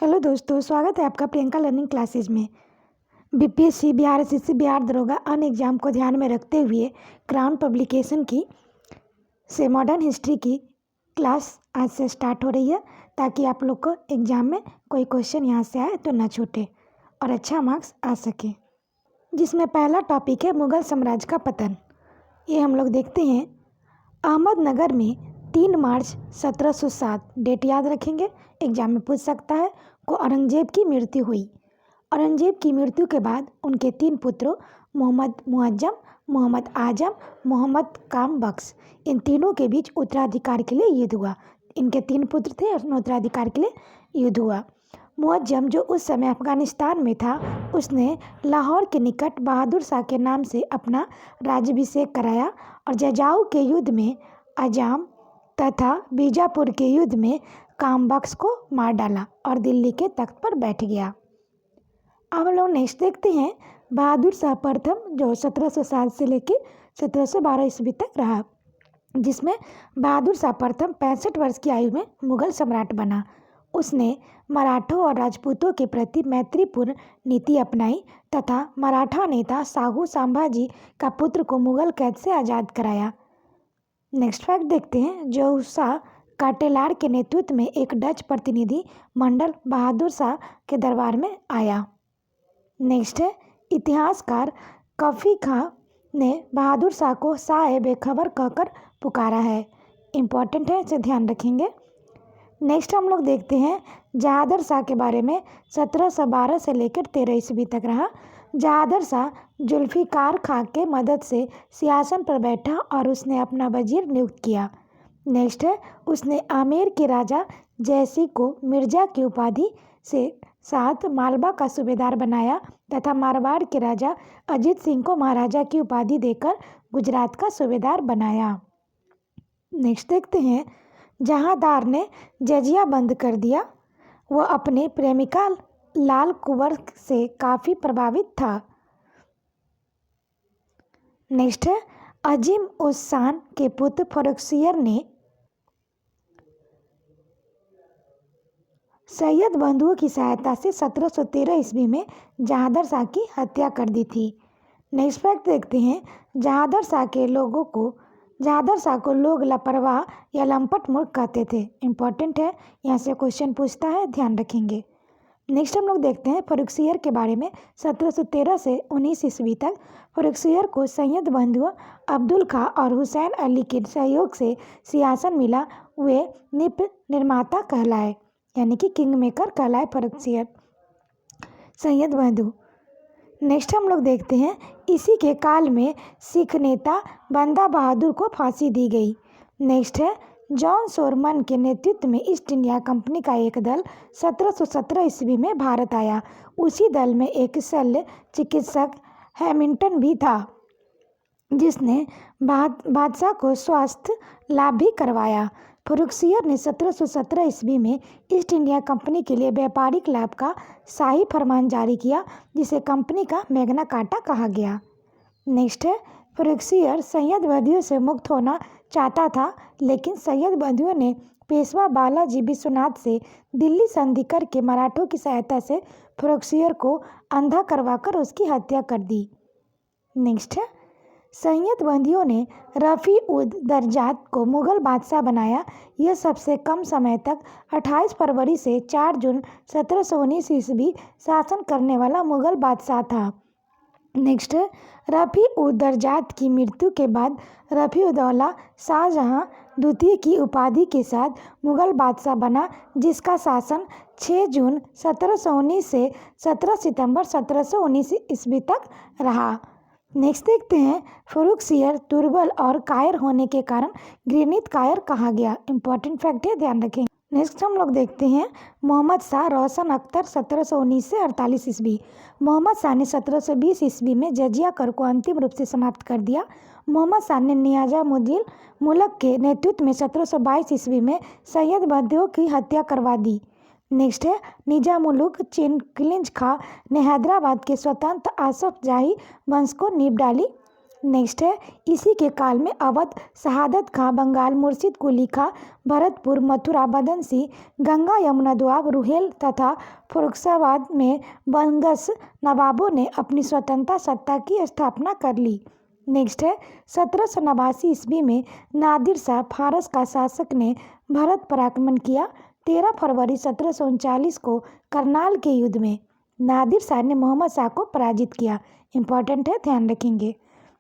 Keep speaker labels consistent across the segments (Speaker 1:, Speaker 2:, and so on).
Speaker 1: Hello दोस्तों, स्वागत है आपका प्रियंका लर्निंग क्लासेज में। बीपीएससी, बिहार एसएससी, बिहार दरोगा अन्य एग्जाम को ध्यान में रखते हुए क्राउन पब्लिकेशन की से मॉडर्न हिस्ट्री की क्लास आज से स्टार्ट हो रही है, ताकि आप लोग को एग्ज़ाम में कोई क्वेश्चन यहाँ से आए तो ना छूटे और अच्छा मार्क्स आ सके। जिसमें पहला टॉपिक है मुग़ल साम्राज्य का पतन। ये हम लोग देखते हैं। अहमदनगर में 3 मार्च 1707, डेट याद रखेंगे, एग्जाम में पूछ सकता है, को औरंगजेब की मृत्यु हुई। औरंगजेब की मृत्यु के बाद उनके 3 पुत्रों मोहम्मद मुअज्जम, मोहम्मद आजम, मोहम्मद काम बख्श, इन तीनों के बीच उत्तराधिकार के लिए युद्ध हुआ। इनके 3 पुत्र थे और उत्तराधिकार के लिए युद्ध हुआ। मुअज्जम, जो उस समय अफगानिस्तान में था, उसने लाहौर के निकट बहादुर शाह के नाम से अपना राज्याभिषेक कराया और जजाऊ के युद्ध में अजाम तथा बीजापुर के युद्ध में कामबख्श को मार डाला और दिल्ली के तख्त पर बैठ गया। अब हम लोग नेक्स्ट देखते हैं बहादुर शाह प्रथम, जो 1707 से लेकर 1712 ईस्वी तक रहा, जिसमें बहादुर शाह प्रथम 65 वर्ष की आयु में मुग़ल सम्राट बना। उसने मराठों और राजपूतों के प्रति मैत्रीपूर्ण नीति अपनाई तथा मराठा नेता शाहू संभाजी का पुत्र को मुग़ल कैद से आज़ाद कराया। नेक्स्ट फैक्ट देखते हैं। जोसा काटेलार के नेतृत्व में एक डच प्रतिनिधि मंडल बहादुर शाह के दरबार में आया। नेक्स्ट है, इतिहासकार कफ़ी खां ने बहादुर शाह को शाह बेखबर कहकर पुकारा है। इम्पॉर्टेंट है, इसे ध्यान रखेंगे। नेक्स्ट हम लोग देखते हैं जहादर शाह के बारे में। 1712 से लेकर 13 ईस्वी तक रहा। जहादर शाह जुल्फ़िकार खां के मदद से सिंहासन पर बैठा और उसने अपना वजीर नियुक्त किया। नेक्स्ट है, उसने आमेर के राजा जयसिंह को मिर्ज़ा की उपाधि से साथ मालवा का सूबेदार बनाया तथा मारवाड़ के राजा अजीत सिंह को महाराजा की उपाधि देकर गुजरात का सूबेदार बनाया। नेक्स्ट देखते हैं, जहांदार ने जजिया बंद कर दिया। वह अपने प्रेमिका लाल कुंवर से काफ़ी प्रभावित था। नेक्स्ट है, अजीम उस शान के पुत्र फर्रुखसियर ने सैयद बंधुओं की सहायता से 1713 ईस्वी में जहादर शाह की हत्या कर दी थी। नेक्स्ट फैक्ट देखते हैं, जहादर शाह को लोग लापरवाह या लंपट मूर्ख कहते थे। इम्पॉर्टेंट है, यहाँ से क्वेश्चन पूछता है, ध्यान रखेंगे। नेक्स्ट हम लोग देखते हैं फर्रुखसियर के बारे में। 1713 से 19 ईस्वी तक फर्रुखसियर को सैयद बंधुओं अब्दुल खां और हुसैन अली के सहयोग से सिंहासन मिला। वे निप निर्माता कहलाए, यानी कि किंग मेकर कहलाए फर्रुखसियर सैयद बंधु। नेक्स्ट हम लोग देखते हैं, इसी के काल में सिख नेता बंदा बहादुर को फांसी दी गई। नेक्स्ट है, जॉन सोरमन के नेतृत्व में ईस्ट इंडिया कंपनी का एक दल 1717 ईस्वी में भारत आया। उसी दल में एक शल्य चिकित्सक हैमिल्टन भी था, जिसने बादशाह को स्वास्थ्य लाभ भी करवाया। फर्रुखसियर ने 1717 ईस्वी में ईस्ट इंडिया कंपनी के लिए व्यापारिक लाभ का शाही फरमान जारी किया, जिसे कंपनी का मैग्ना कार्टा कहा गया। नेक्स्ट है, फर्रुखसियर सैयद बंधुओं से मुक्त होना चाहता था, लेकिन सैयद बंधुओं ने पेशवा बालाजी विश्वनाथ से दिल्ली संधि करके मराठों की सहायता से फर्रुखसियर को अंधा करवाकर उसकी हत्या कर दी। नेक्स्ट है, सैयद बंधुओं ने रफ़ी उद दरजात को मुग़ल बादशाह बनाया। यह सबसे कम समय तक 28 फरवरी से 4 जून 1719 ईस्वी शासन करने वाला मुग़ल बादशाह था। नेक्स्ट है, रफ़ी उद दरजात की मृत्यु के बाद रफ़ीउद्दौला शाहजहाँ द्वितीय की उपाधि के साथ मुग़ल बादशाह बना, जिसका शासन 6 जून 1719 से 17 सितंबर 1719 ईस्वी तक रहा। नेक्स्ट देखते हैं, फर्रुखसियर दुर्बल और कायर होने के कारण घृणित कायर कहा गया। इंपॉर्टेंट फैक्ट है, ध्यान रखें। नेक्स्ट हम लोग देखते हैं मोहम्मद शाह रोशन अख्तर 1719 से 48 ईस्वी। मोहम्मद शाह ने 1720 ईस्वी में जजिया कर को अंतिम रूप से समाप्त कर दिया। मोहम्मद शाह ने निजामुद्दीन मुल्क के नेतृत्व में 1722 ईस्वी में सैयद बंधुओं की हत्या करवा दी। नेक्स्ट है, निजामुल्क चिंगलिज खां ने हैदराबाद के स्वतंत्र आसफ जाही वंश को नींव डाली। नेक्स्ट है, इसी के काल में अवध, शहादत खां, बंगाल, मुर्शिद कुली खां, भरतपुर, मथुरा, बदनसी, गंगा यमुना दोआब, रुहेल तथा फर्रुखाबाद में बंगश नवाबों ने अपनी स्वतंत्र सत्ता की स्थापना कर ली। नेक्स्ट है, 1789 ईस्वी में नादिर शाह फारस का शासक ने भारत पर आक्रमण किया। 13 फरवरी 1739 को करनाल के युद्ध में नादिर शाह ने मोहम्मद शाह को पराजित किया। इंपॉर्टेंट है, ध्यान रखेंगे।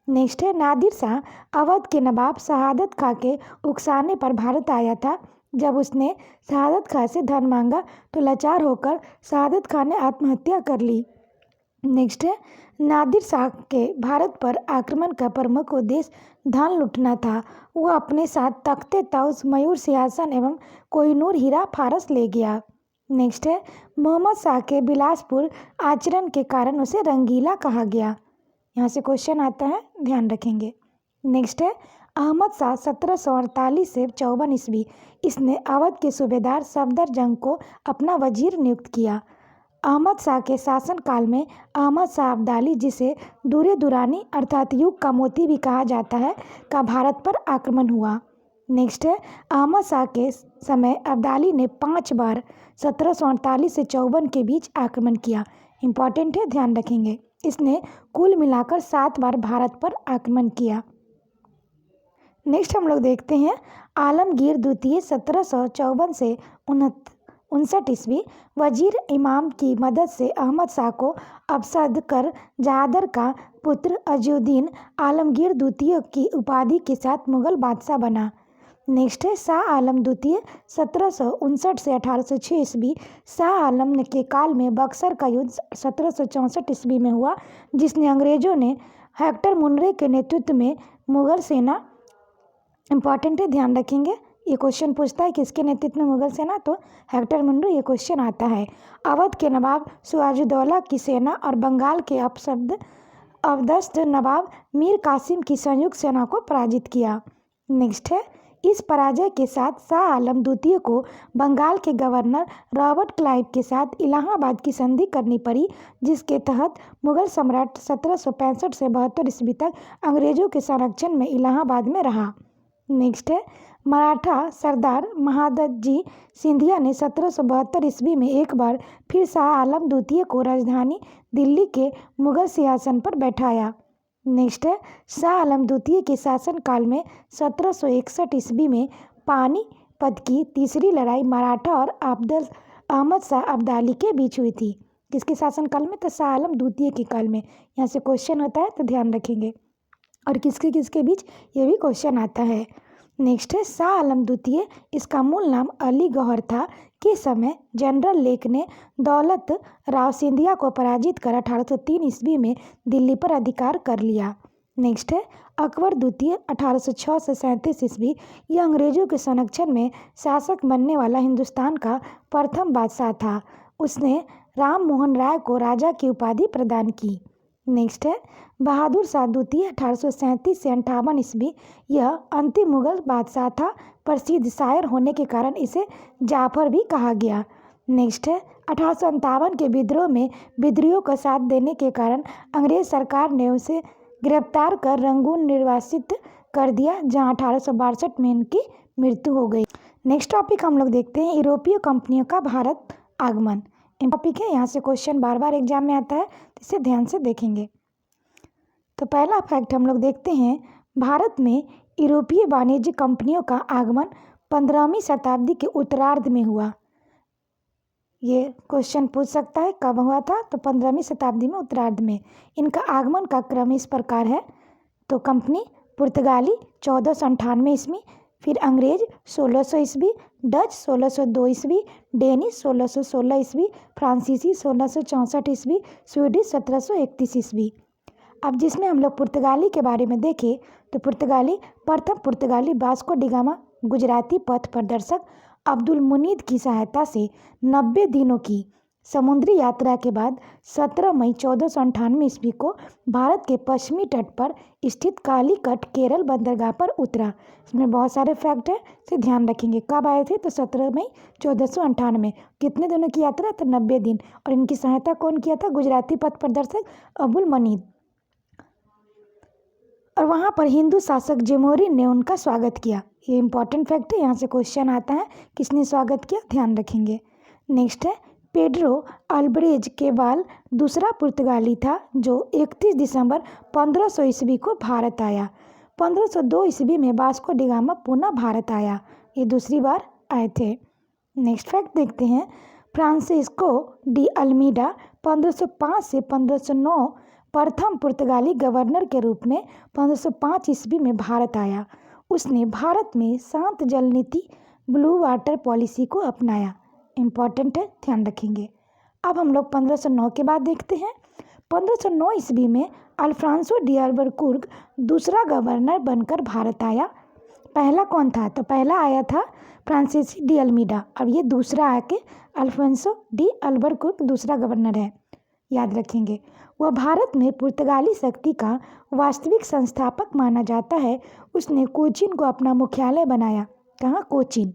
Speaker 1: नेक्स्ट है, नादिर शाह अवध के नवाब शहादत खां के उकसाने पर भारत आया था। जब उसने शहादत खां से धन मांगा तो लाचार होकर शहादत खां ने आत्महत्या कर ली। नेक्स्ट है, नादिर शाह के भारत पर आक्रमण का प्रमुख उद्देश्य धन लूटना था। वह अपने साथ तख्ते तौस, मयूर सिंहासन एवं कोहिनूर हीरा फारस ले गया। नेक्स्ट है, मोहम्मद शाह के बिलासपुर आचरण के कारण उसे रंगीला कहा गया। यहाँ से क्वेश्चन आता है, ध्यान रखेंगे। नेक्स्ट है, अहमद शाह 1748 से 54 ईस्वी, इसने अवध के सूबेदार सफदर जंग को अपना वजीर नियुक्त किया। अहमद शाह के शासनकाल में अहमद शाह अब्दाली, जिसे दुर्र दुरानी अर्थात युग का मोती भी कहा जाता है, का भारत पर आक्रमण हुआ। नेक्स्ट है, अहमद शाह के समय अब्दाली ने 5 बार 1748 से 54 के बीच आक्रमण किया। इंपॉर्टेंट है, ध्यान रखेंगे। इसने कुल मिलाकर 7 बार भारत पर आक्रमण किया। नेक्स्ट हम लोग देखते हैं, आलमगीर द्वितीय 1754 से 59 ईस्वी वजीर इमाम की मदद से अहमद शाह को अपसद कर जहादर का पुत्र अजुद्दीन आलमगीर द्वितीय की उपाधि के साथ मुगल बादशाह बना। नेक्स्ट है, शाह आलम द्वितीय 1759 से 1806 ईस्वी, शाह आलम के काल में बक्सर का युद्ध 1764 ईस्वी में हुआ, जिसने अंग्रेजों ने हेक्टर मुनरे के नेतृत्व में मुगल सेना, इंपॉर्टेंट है, ध्यान रखेंगे। ये क्वेश्चन पूछता है किसके नेतृत्व में मुगल सेना, तो हेक्टर मुनरे, ये क्वेश्चन आता है। अवध के नवाब सिराजुद्दौला की सेना और बंगाल के अवदस्त नवाब मीर कासिम की संयुक्त सेना को पराजित किया। नेक्स्ट है, इस पराजय के साथ शाह आलम द्वितीय को बंगाल के गवर्नर रॉबर्ट क्लाइव के साथ इलाहाबाद की संधि करनी पड़ी, जिसके तहत मुगल सम्राट 1765 से 72 ईस्वी तक अंग्रेजों के संरक्षण में इलाहाबाद में रहा। नेक्स्ट है, मराठा सरदार महादजी सिंधिया ने 1772 ईस्वी में एक बार फिर शाह आलम द्वितीय को राजधानी दिल्ली के मुगल सिंहासन पर बैठाया। नेक्स्ट है, शाह आलम द्वितीय के शासनकाल में 1761 ईस्वी में पानीपत की तीसरी लड़ाई मराठा और अहमद शाह अब्दाली के बीच हुई थी। किसके शासनकाल में, तो शाह आलम द्वितीय के काल में। यहाँ से क्वेश्चन होता है, तो ध्यान रखेंगे। और किसके किसके बीच, ये भी क्वेश्चन आता है। नेक्स्ट है, शाह आलम द्वितीय, इसका मूल नाम अली गौहर था, के समय जनरल लेक ने दौलत राव सिंधिया को पराजित कर 1803 ईस्वी में दिल्ली पर अधिकार कर लिया। नेक्स्ट है, अकबर द्वितीय 1806 से 37 ईस्वी, यह अंग्रेजों के संरक्षण में शासक बनने वाला हिंदुस्तान का प्रथम बादशाह था। उसने राम मोहन राय को राजा की उपाधि प्रदान की। नेक्स्ट है, बहादुर शाह द्वितीय 1837 से 58 ईस्वी, यह अंतिम मुगल बादशाह था। प्रसिद्ध शायर होने के कारण इसे जाफर भी कहा गया। नेक्स्ट है, 1857 के विद्रोह में विद्रोहियों का साथ देने के कारण अंग्रेज सरकार ने उसे गिरफ्तार कर रंगून निर्वासित कर दिया, जहां 1862 में इनकी मृत्यु हो गई। नेक्स्ट टॉपिक हम लोग देखते हैं, यूरोपीय कंपनियों का भारत आगमन। टॉपिक है, यहाँ से क्वेश्चन बार बार एग्जाम में आता है, तो इसे ध्यान से देखेंगे। तो पहला फैक्ट हम लोग देखते हैं, भारत में यूरोपीय वाणिज्य कंपनियों का आगमन 15वीं शताब्दी के उत्तरार्ध में हुआ। ये क्वेश्चन पूछ सकता है कब हुआ था, तो 15वीं शताब्दी में उत्तरार्ध में। इनका आगमन का क्रम इस प्रकार है, तो कंपनी पुर्तगाली 1498 ईस्वी, फिर अंग्रेज 1600 ईस्वी, डच 1602 ईस्वी, डेनिश 1616 ईस्वी, फ्रांसीसी 1664 ईस्वी, स्वीडिश 1731 ईस्वी। अब जिसमें हम लोग पुर्तगाली के बारे में देखें, तो प्रथम पुर्तगाली वास्को डी गामा गुजराती पथ प्रदर्शक अब्दुल मुनीद की सहायता से 90 दिनों की समुद्री यात्रा के बाद 17 मई 1498 ईस्वी को भारत के पश्चिमी तट पर स्थित कालीकट केरल बंदरगाह पर उतरा। इसमें बहुत सारे फैक्ट है, इसे ध्यान रखेंगे। कब आए थे, तो 17 मई 1498। कितने दिनों की यात्रा, तो 90 दिन। और इनकी सहायता कौन किया था, गुजराती पथ प्रदर्शक अब्दुल मुनीद। और वहाँ पर हिंदू शासक जेमोरिन ने उनका स्वागत किया। ये इंपॉर्टेंट फैक्ट है, यहाँ से क्वेश्चन आता है किसने स्वागत किया, ध्यान रखेंगे। नेक्स्ट है पेड्रो अल्बरेज केबाल दूसरा पुर्तगाली था जो 31 दिसंबर 1500 ईस्वी को भारत आया। 1502 ईस्वी में वास्को डी गामा पुनः भारत आया, ये दूसरी बार आए थे। नेक्स्ट फैक्ट देखते हैं, फ्रांसिस्को डी अल्मीडा 1505 से 1509 प्रथम पुर्तगाली गवर्नर के रूप में 1505 ईस्वी में भारत आया। उसने भारत में शांत जल नीति ब्लू वाटर पॉलिसी को अपनाया। इम्पॉर्टेंट है, ध्यान रखेंगे। अब हम लोग 1509 के बाद देखते हैं। 1509 ईस्वी में अल्फ्रांसो डी अल्बुकर्क दूसरा गवर्नर बनकर भारत आया। पहला कौन था, तो पहला आया था फ्रांसिस डी अल्मीडा, और ये दूसरा आके अल्फोंसो डी अल्बुकर्क दूसरा गवर्नर है, याद रखेंगे। वह भारत में पुर्तगाली शक्ति का वास्तविक संस्थापक माना जाता है। उसने कोचीन को अपना मुख्यालय बनाया। कहाँ, कोचीन।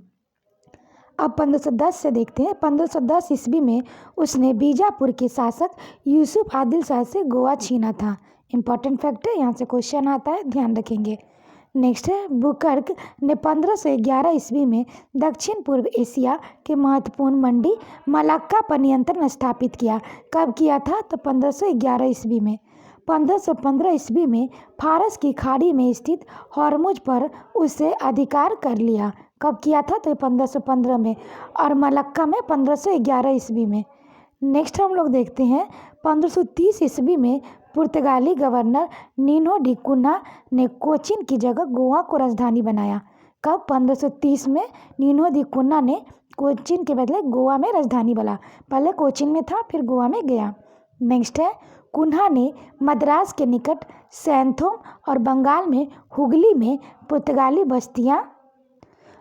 Speaker 1: अब 1510 से देखते हैं। 1510 ईस्वी में उसने बीजापुर के शासक यूसुफ आदिल शाह से गोवा छीना था। इम्पॉर्टेंट फैक्ट है, यहाँ से क्वेश्चन आता है, ध्यान रखेंगे। नेक्स्ट है बुकर्क ने 1511 ईस्वी में दक्षिण पूर्व एशिया के महत्वपूर्ण मंडी मलक्का पर नियंत्रण स्थापित किया। कब किया था, तो 1511 ईस्वी में। 1515 ईस्वी में फारस की खाड़ी में स्थित हॉर्मुज पर उससे अधिकार कर लिया। कब किया था, तो 1515 में, और मलक्का में 1511 ईस्वी में। नेक्स्ट हम लोग देखते हैं 1530 ईस्वी में पुर्तगाली गवर्नर नीनो डी कुन्हा ने कोचीन की जगह गोवा को राजधानी बनाया। कब, 1530 में नीनो डी कुन्हा ने कोचीन के बदले गोवा में राजधानी बना। पहले कोचीन में था, फिर गोवा में गया। नेक्स्ट है कुन्हा ने मद्रास के निकट सैंथोम और बंगाल में हुगली में पुर्तगाली बस्तियां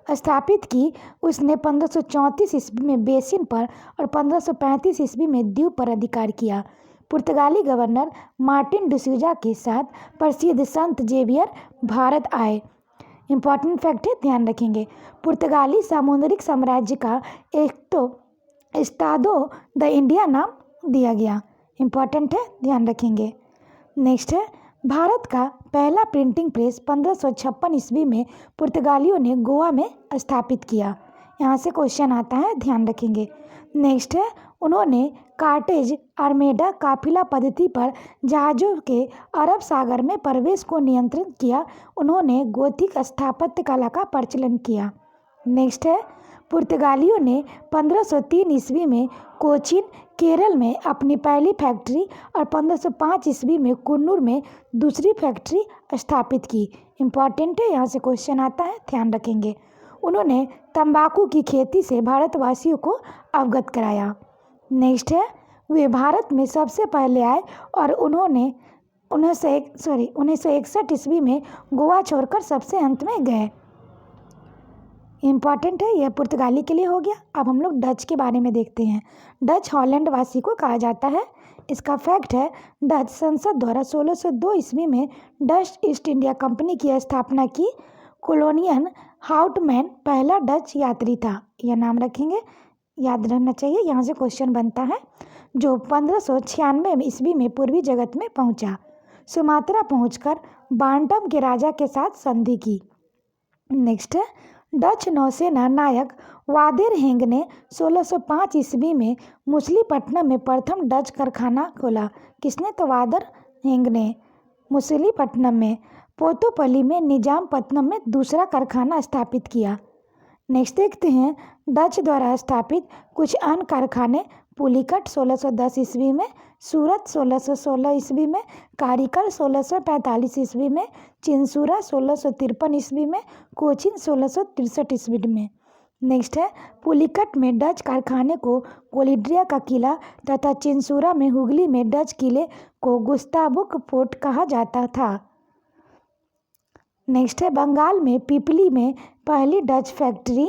Speaker 1: स्थापित की। उसने 1534 ईस्वी में बेसिन पर और 1535 ईस्वी में द्वीप पर अधिकार किया। पुर्तगाली गवर्नर मार्टिन डिसूजा के साथ प्रसिद्ध संत जेवियर भारत आए। इम्पॉर्टेंट फैक्ट है, ध्यान रखेंगे। पुर्तगाली सामुद्रिक साम्राज्य का एक तो एस्तादो द इंडिया नाम दिया गया। इम्पॉर्टेंट है, ध्यान रखेंगे। नेक्स्ट है भारत का पहला प्रिंटिंग प्रेस 1556 ईस्वी में पुर्तगालियों ने गोवा में स्थापित किया। यहाँ से क्वेश्चन आता है, ध्यान रखेंगे। नेक्स्ट है उन्होंने कार्टेज आर्मेडा काफिला पद्धति पर जहाज़ों के अरब सागर में प्रवेश को नियंत्रित किया। उन्होंने गोथिक स्थापत्य कला का प्रचलन किया। नेक्स्ट है पुर्तगालियों ने 1503 ईस्वी में कोचीन केरल में अपनी पहली फैक्ट्री और 1505 ईस्वी में कुन्नूर में दूसरी फैक्ट्री स्थापित की। इम्पॉर्टेंट है, यहाँ से क्वेश्चन आता है, ध्यान रखेंगे। उन्होंने तंबाकू की खेती से भारतवासियों को अवगत कराया। नेक्स्ट है वे भारत में सबसे पहले आए और उन्होंने 1961 ईस्वी में गोवा छोड़कर सबसे अंत में गए। इम्पॉर्टेंट है, यह पुर्तगाली के लिए हो गया। अब हम लोग डच के बारे में देखते हैं। डच हॉलैंड वासी को कहा जाता है। इसका फैक्ट है डच संसद द्वारा 1602 ईस्वी में डच ईस्ट इंडिया कंपनी की स्थापना की। कोलोनियन हाउटमैन पहला डच यात्री था, यह नाम रखेंगे, याद रहना चाहिए। यहाँ से क्वेश्चन बनता है, जो 1596 ईस्वी में पूर्वी जगत में पहुँचा। सुमात्रा पहुँचकर बांटम के राजा के साथ संधि की। नेक्स्ट है डच नौसेना नायक वादेर हेंग ने 1605 ईस्वी में मछलीपट्टनम में प्रथम डच कारखाना खोला। किसने, तो वादेर हेंग ने। मछलीपट्टनम में पोतोपल्ली में निजामपट्टनम में दूसरा कारखाना स्थापित किया। नेक्स्ट देखते हैं डच द्वारा स्थापित कुछ अन्य कारखाने। पुलिकट 1610 ईस्वी में, सूरत 1616 ईस्वी में, कारिकल 1645 ईस्वी में, चिंसूरा 1653 ईस्वी में, कोचीन 1663 ईस्वी में। नेक्स्ट है पुलिकट में डच कारखाने को कोलिड्रिया का किला तथा चिंसूरा में हुगली में डच किले को गुस्ताबुक फोर्ट कहा जाता था। नेक्स्ट है बंगाल में पिपली में पहली डच फैक्ट्री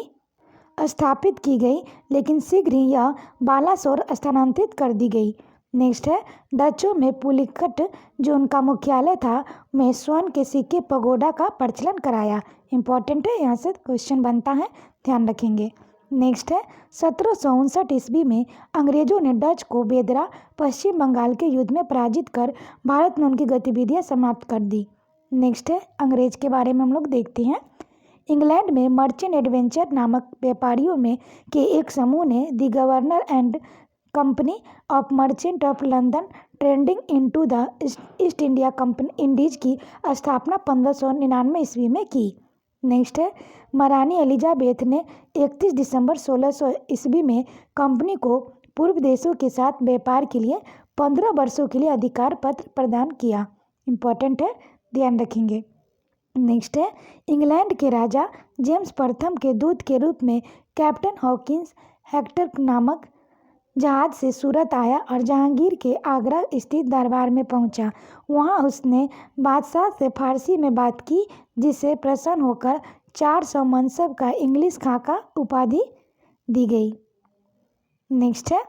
Speaker 1: स्थापित की गई, लेकिन शीघ्र ही यह बालासोर स्थानांतरित कर दी गई। नेक्स्ट है डचों में पुलिकट जो उनका मुख्यालय था में स्वर्ण के सिक्के पगोडा का प्रचलन कराया। इम्पॉर्टेंट है, यहाँ से क्वेश्चन बनता है, ध्यान रखेंगे। नेक्स्ट है 1759 ईस्वी में अंग्रेजों ने डच को बेदरा पश्चिम बंगाल के युद्ध में पराजित कर भारत में उनकी गतिविधियां समाप्त कर दी। नेक्स्ट है अंग्रेज के बारे में हम लोग देखते हैं। इंग्लैंड में मर्चेंट एडवेंचर नामक व्यापारियों में के एक समूह ने the governor and company of merchant of London trading into the east India company Indies की स्थापना 1599 ईस्वी में की। नेक्स्ट है महारानी एलिजाबेथ ने 31 दिसंबर 1600 ईस्वी में कंपनी को पूर्व देशों के साथ व्यापार के लिए 15 वर्षों के लिए अधिकार पत्र प्रदान किया। इम्पोर्टेंट है, ध्यान रखेंगे। नेक्स्ट है इंग्लैंड के राजा जेम्स प्रथम के दूत के रूप में कैप्टन हॉकिंस हेक्टर नामक जहाज से सूरत आया और जहांगीर के आगरा स्थित दरबार में पहुंचा। वहां उसने बादशाह से फारसी में बात की, जिससे प्रसन्न होकर 400 मनसब का इंग्लिश खाका उपाधि दी गई। नेक्स्ट है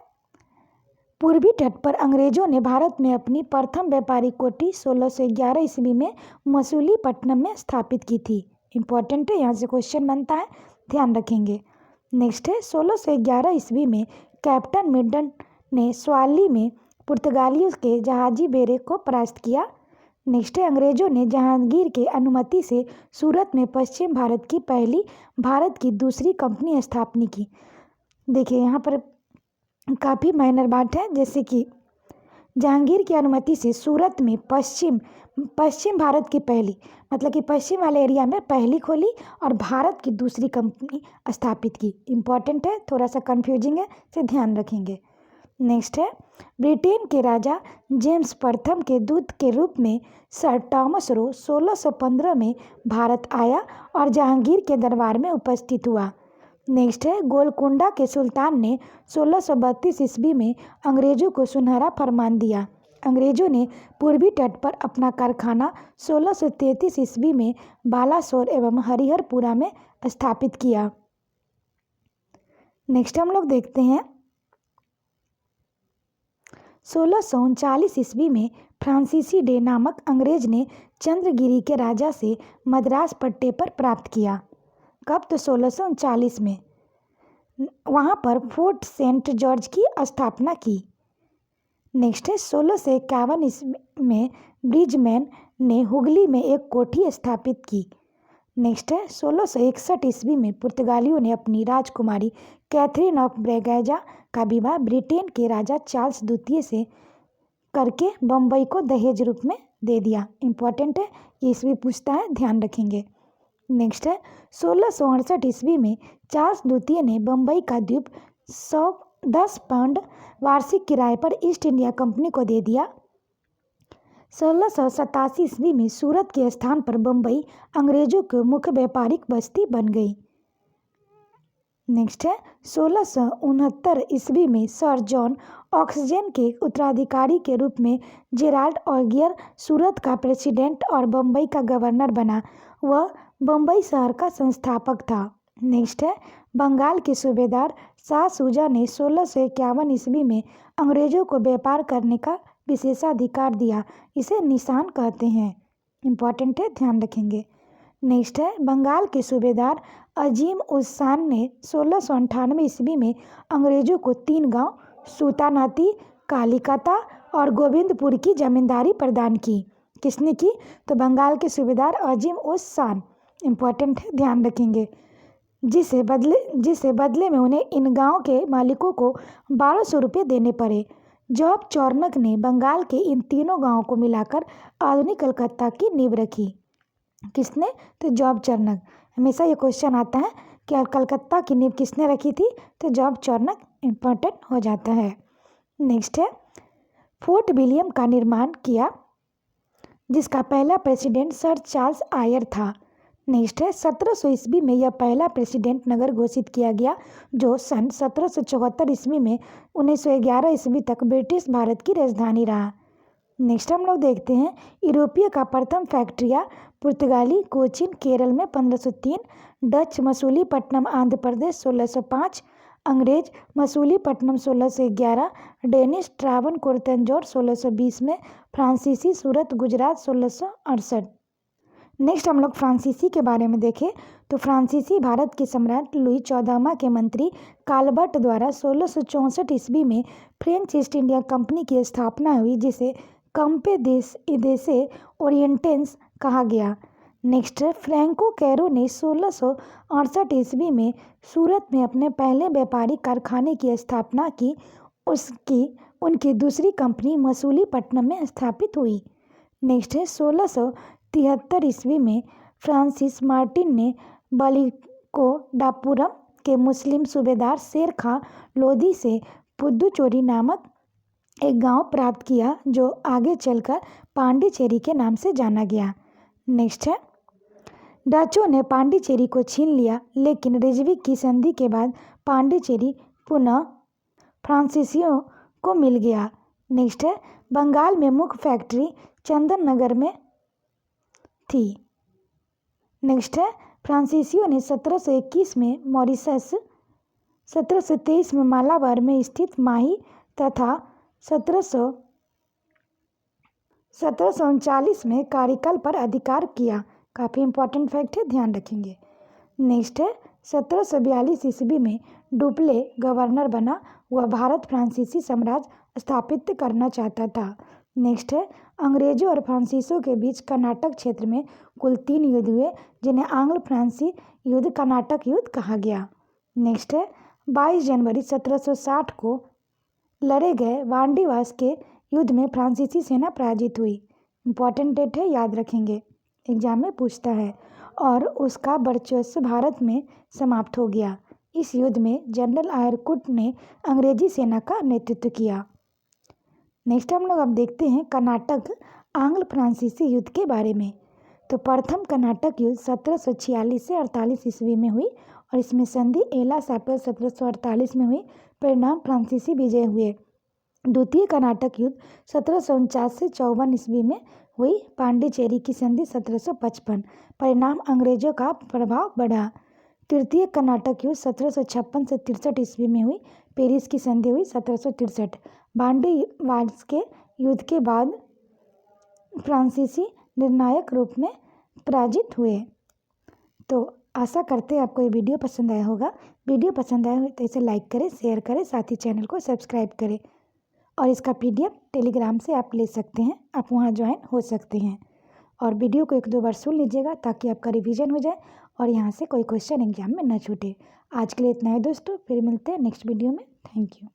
Speaker 1: पूर्वी तट पर अंग्रेजों ने भारत में अपनी प्रथम व्यापारिक कोठी 1611 ईस्वी में मसूलीपट्टनम में स्थापित की थी। इम्पोर्टेंट है, यहाँ से क्वेश्चन बनता है, ध्यान रखेंगे। नेक्स्ट है 1611 ईस्वी में कैप्टन मिडन ने स्वाली में पुर्तगालियों के जहाजी बेड़े को परास्त किया। नेक्स्ट है अंग्रेजों ने जहांगीर के अनुमति से सूरत में पश्चिम भारत की पहली भारत की दूसरी कंपनी स्थापना की। देखिए यहाँ पर काफ़ी माइनर बात है, जैसे कि जहांगीर की अनुमति से सूरत में पश्चिम भारत की पहली, मतलब कि पश्चिम वाले एरिया में पहली खोली और भारत की दूसरी कंपनी स्थापित की। इम्पॉर्टेंट है, थोड़ा सा कंफ्यूजिंग है, इसे ध्यान रखेंगे। नेक्स्ट है ब्रिटेन के राजा जेम्स प्रथम के दूत के रूप में सर टॉमस रो 1615 में भारत आया और जहांगीर के दरबार में उपस्थित हुआ। नेक्स्ट है गोलकुंडा के सुल्तान ने 1632 ईस्वी में अंग्रेजों को सुनहरा फरमान दिया। अंग्रेजों ने पूर्वी तट पर अपना कारखाना 1633 ईस्वी में बालासोर एवं हरिहरपुरा में स्थापित किया। नेक्स्ट हम लोग देखते हैं 1639 ईस्वी में फ्रांसीसी डे नामक अंग्रेज ने चंद्रगिरी के राजा से मद्रास पट्टे पर प्राप्त किया। कब? तो 1639 में वहाँ पर फोर्ट सेंट जॉर्ज की स्थापना की। नेक्स्ट है 1651 ईस्वी में ब्रिजमैन ने हुगली में एक कोठी स्थापित की। नेक्स्ट है 1661 ईस्वी में पुर्तगालियों ने अपनी राजकुमारी कैथरीन ऑफ ब्रेगैजा का विवाह ब्रिटेन के राजा चार्ल्स द्वितीय से करके बम्बई को दहेज रूप में दे दिया। इम्पोर्टेंट है, ये ईस्वी पूछता है, ध्यान रखेंगे। नेक्स्ट है 1668 ईस्वी में चार्ल्स द्वितीय ने बम्बई का द्वीप 110 पाउंड वार्षिक किराए पर ईस्ट इंडिया कंपनी को दे दिया। 1687 ईस्वी में सूरत के स्थान पर बम्बई अंग्रेजों की मुख्य व्यापारिक बस्ती बन गई। नेक्स्ट है 1669 ईस्वी में सर जॉन ऑक्सजेन के उत्तराधिकारी के रूप में जेराल्ड ऑगियर सूरत का प्रेसिडेंट और बम्बई का गवर्नर बना। वह बम्बई शहर का संस्थापक था। नेक्स्ट है बंगाल के सूबेदार शाह सूजा ने 1651 ईस्वी में अंग्रेजों को व्यापार करने का विशेषाधिकार दिया। इसे निशान कहते हैं। इम्पॉर्टेंट है, ध्यान रखेंगे। नेक्स्ट है बंगाल के सूबेदार अजीम उस शान ने 1698 ईस्वी में अंग्रेजों को 3 गांव सूतानाती, कालिकता और गोविंदपुर की जमींदारी प्रदान की। किसने की? तो बंगाल के सूबेदार अजीम उस शान। इम्पॉर्टेंट है, ध्यान रखेंगे। जिसे बदले में उन्हें इन गांव के मालिकों को 1200 रुपये देने पड़े। जॉब चौर्नक ने बंगाल के इन तीनों गांवों को मिलाकर आधुनिक कलकत्ता की नींव रखी। किसने? तो जॉब चौर्नक। हमेशा ये क्वेश्चन आता है कि कलकत्ता की नींव किसने रखी थी? तो जॉब चौर्नक। इम्पोर्टेंट हो जाता है। नेक्स्ट है फोर्ट विलियम का निर्माण किया, जिसका पहला प्रेसिडेंट सर चार्ल्स आयर था। नेक्स्ट है 1700 ईस्वी में यह पहला प्रेसिडेंट नगर घोषित किया गया, जो सन 1774 ईस्वी में 1911 ईस्वी तक ब्रिटिश भारत की राजधानी रहा। नेक्स्ट हम लोग देखते हैं यूरोपीय का प्रथम फैक्ट्रिया पुर्तगाली कोचिन केरल में 1503, डच मसूलीपट्टनम आंध्र प्रदेश 1605, अंग्रेज मसूलीपट्टनम 1611, डेनिश ट्रावनकोर तंजौर 1620 में, फ्रांसीसी सूरत गुजरात 1668। नेक्स्ट हम लोग फ्रांसीसी के बारे में देखें तो फ्रांसीसी भारत के सम्राट लुई 14वां के मंत्री काल्बर्ट द्वारा 1664 ईस्वी में फ्रेंच ईस्ट इंडिया कंपनी की स्थापना हुई, जिसे कंपे देसे ओरिएंटेंस कहा गया। नेक्स्ट है, फ्रैंको कैरो ने 1668 ईस्वी में सूरत में अपने पहले व्यापारिक कारखाने की स्थापना की। उनकी दूसरी कंपनी मसूलीपट्टनम में स्थापित हुई। नेक्स्ट है, 1673 ईस्वी में फ्रांसिस मार्टिन ने बलिकोडापुरम के मुस्लिम सूबेदार शेर खां लोधी से पुदुचेरी नामक एक गांव प्राप्त किया, जो आगे चलकर पांडिचेरी के नाम से जाना गया। नेक्स्ट है, डचों ने पांडिचेरी को छीन लिया, लेकिन रिजविक की संधि के बाद पांडिचेरी पुनः फ्रांसीसियों को मिल गया। नेक्स्ट है, बंगाल में मुख्य फैक्ट्री चंदन नगर में थी। नेक्स्ट है, फ्रांसीसियों ने 1721 में मॉरिशस, 1723 में मालाबार में स्थित माही तथा 1739 में कारिकल पर अधिकार किया। काफ़ी इंपॉर्टेंट फैक्ट है, ध्यान रखेंगे। नेक्स्ट है, 1742 ईस्वी में डुप्ले गवर्नर बना। वह भारत फ्रांसीसी साम्राज्य स्थापित करना चाहता था। नेक्स्ट है, अंग्रेजों और फ्रांसीसियों के बीच कर्नाटक क्षेत्र में कुल 3 युद्ध हुए, जिन्हें आंग्ल फ्रांसी युद्ध कर्नाटक युद्ध कहा गया। नेक्स्ट है, 22 जनवरी 1760 को लड़े गए वांडीवास के युद्ध में फ्रांसीसी सेना पराजित हुई। इंपॉर्टेंट डेट है, याद रखेंगे, एग्जाम में पूछता है। और उसका वर्चस्व भारत में समाप्त हो गया। इस युद्ध में जनरल आयरकुट ने अंग्रेजी सेना का नेतृत्व किया। नेक्स्ट हम लोग अब देखते हैं कर्नाटक आंग्ल फ्रांसीसी युद्ध के बारे में। तो प्रथम कर्नाटक युद्ध 1746 से 48 ईस्वी में हुई और इसमें संधि एला सापर 1748 में हुई। परिणाम फ्रांसीसी विजय हुए। द्वितीय कर्नाटक युद्ध 1749 से 54 ईस्वी में हुई। पांडिचेरी की संधि 1755। परिणाम अंग्रेजों का प्रभाव बढ़ा। तृतीय कर्नाटक युद्ध 1756 से 63 ईस्वी में हुई। पेरिस की संधि हुई 1763। वांडीवास के युद्ध के बाद फ्रांसीसी निर्णायक रूप में पराजित हुए। तो आशा करते हैं आपको ये वीडियो पसंद आया होगा। वीडियो पसंद आया हो तो इसे लाइक करें, शेयर करें, साथ ही चैनल को सब्सक्राइब करें। और इसका PDF टेलीग्राम से आप ले सकते हैं, आप वहां ज्वाइन हो सकते हैं। और वीडियो को 1-2 बार सुन लीजिएगा ताकि आपका रिवीजन हो जाए और यहाँ से कोई क्वेश्चन एग्जाम में न छूटे। आज के लिए इतना है दोस्तों, फिर मिलते हैं नेक्स्ट वीडियो में। Thank you.